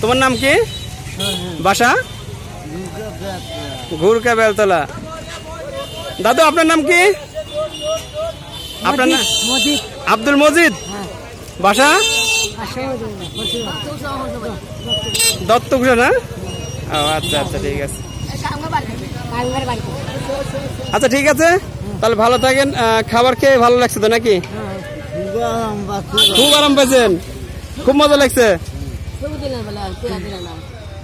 তোমার নাম কি? বাসা ঘুরকা বেলতলা। দাদু আপনার নাম কি? আপনার নাম আব্দুল মজিদ। বাসা দত্তগুড়া না? ও আচ্ছা আচ্ছা ঠিক আছে। আচ্ছা ঠিক আছে, তাহলে ভালো থাকেন। খাবার খেয়ে ভালো লাগছে তো নাকি? খুব আরাম পেয়েছেন, খুব মজা লাগছে।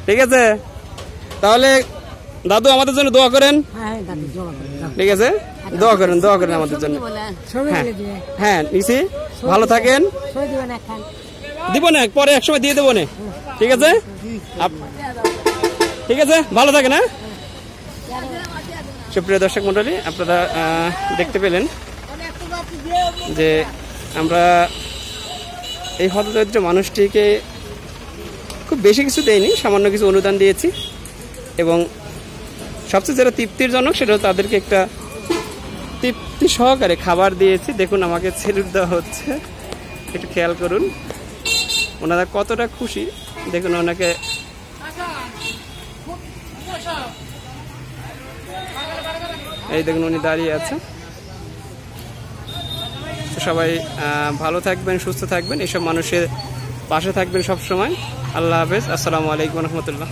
ঠিক আছে, তাহলে দাদু আমাদের জন্য দোয়া করেন। ঠিক আছে, দোয়া করেন আমাদের জন্য। হ্যাঁ নিছি, ভালো থাকেন। দিব না, পরে এক সময় দিয়ে দেবো না। ঠিক আছে, ঠিক আছে, ভালো থাকেন। হ্যাঁ, সুপ্রিয় দর্শক মন্ডলী, আপনারা দেখতে পেলেন যে আমরা এই হতদরিদ্র মানুষটিকে খুব বেশি কিছু দেয়নি, সামান্য কিছু অনুদান দিয়েছি। এবং সবচেয়ে যেটা তৃপ্তিরজনক সেটা তাদেরকে একটা তৃপ্তি সহকারে খাবার দিয়েছি। দেখুন আমাকে সেলুট দেওয়া হচ্ছে, একটু খেয়াল করুন ওনারা কতটা খুশি। দেখুন ওনাকে এই দেখুন উনি দাঁড়িয়ে আছে। সবাই ভালো থাকবেন, সুস্থ থাকবেন, এসব মানুষের পাশে থাকবেন সব সময়। আল্লাহ হাফেজ, আসসালামু আলাইকুম রহমতুল্লাহ।